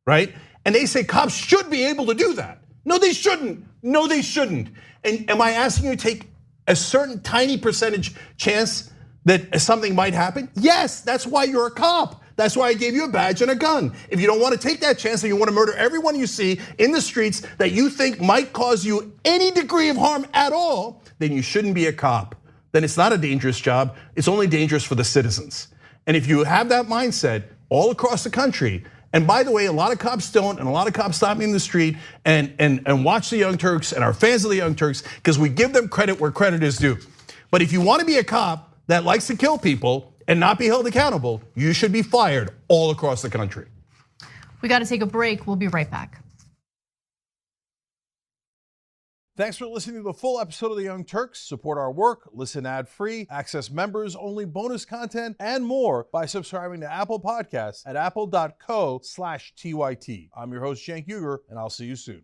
right? And they say cops should be able to do that. No, they shouldn't. No, they shouldn't. And am I asking you to take a certain tiny percentage chance that something might happen? Yes, that's why you're a cop. That's why I gave you a badge and a gun. If you don't want to take that chance and you want to murder everyone you see in the streets that you think might cause you any degree of harm at all, then you shouldn't be a cop. Then it's not a dangerous job, it's only dangerous for the citizens. And if you have that mindset all across the country, and by the way, a lot of cops don't, and a lot of cops stop me in the street and watch the Young Turks and are fans of the Young Turks because we give them credit where credit is due. But if you want to be a cop that likes to kill people and not be held accountable, you should be fired all across the country. We got to take a break. We'll be right back. Thanks for listening to the full episode of the Young Turks. Support our work, listen ad-free, access members-only bonus content, and more by subscribing to Apple Podcasts at apple.co/TYT. I'm your host, Cenk, and I'll see you soon.